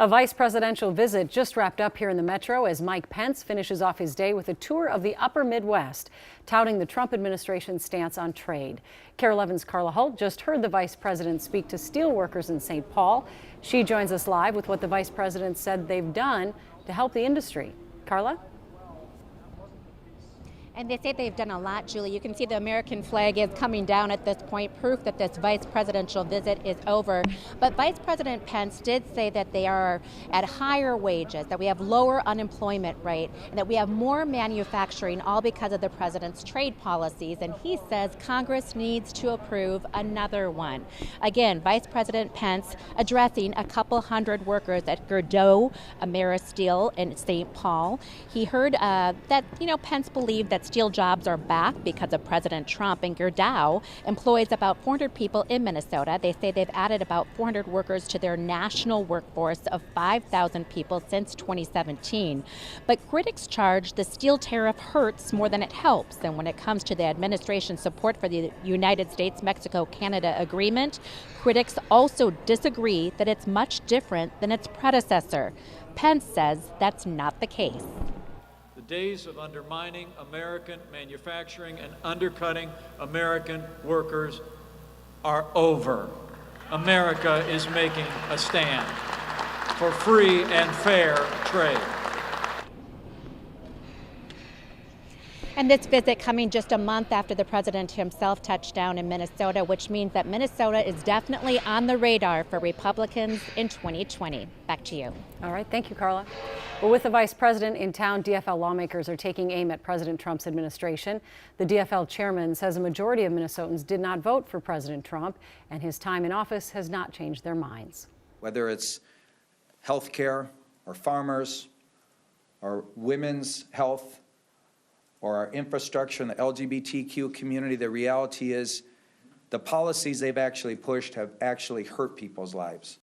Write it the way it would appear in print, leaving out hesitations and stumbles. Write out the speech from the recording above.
A vice presidential visit just wrapped up here in the metro as Mike Pence finishes off his day with a tour of the upper Midwest, touting the Trump administration's stance on trade. KARE 11's Carla Holt just heard the vice president speak to steel workers in St. Paul. She joins us live with what the vice president said they've done to help the industry. Carla? And they say they've done a lot, Julie. You can see the American flag is coming down at this point, proof that this vice presidential visit is over. But Vice President Pence did say that they are at higher wages, that we have lower unemployment rate, and that we have more manufacturing, all because of the president's trade policies. And he says Congress needs to approve another one. Again, Vice President Pence addressing a couple hundred workers at Gerdau Ameristeel in St. Paul. He heard that, Pence believed that steel jobs are back because of President Trump, and Gerdau employs about 400 people in Minnesota. They say they've added about 400 workers to their national workforce of 5,000 people since 2017. But critics charge the steel tariff hurts more than it helps. And when it comes to the administration's support for the United States-Mexico-Canada agreement, critics also disagree that it's much different than its predecessor. Pence says that's not the case. The days of undermining American manufacturing and undercutting American workers are over. America is making a stand for free and fair trade. And this visit coming just a month after the president himself touched down in Minnesota, which means that Minnesota is definitely on the radar for Republicans in 2020. Back to you. All right. Thank you, Carla. Well, with the vice president in town, DFL lawmakers are taking aim at President Trump's administration. The DFL chairman says a majority of Minnesotans did not vote for President Trump, and his time in office has not changed their minds. Whether it's health care, or farmers, or women's health, or our infrastructure in the LGBTQ community, the reality is the policies they've actually pushed have actually hurt people's lives.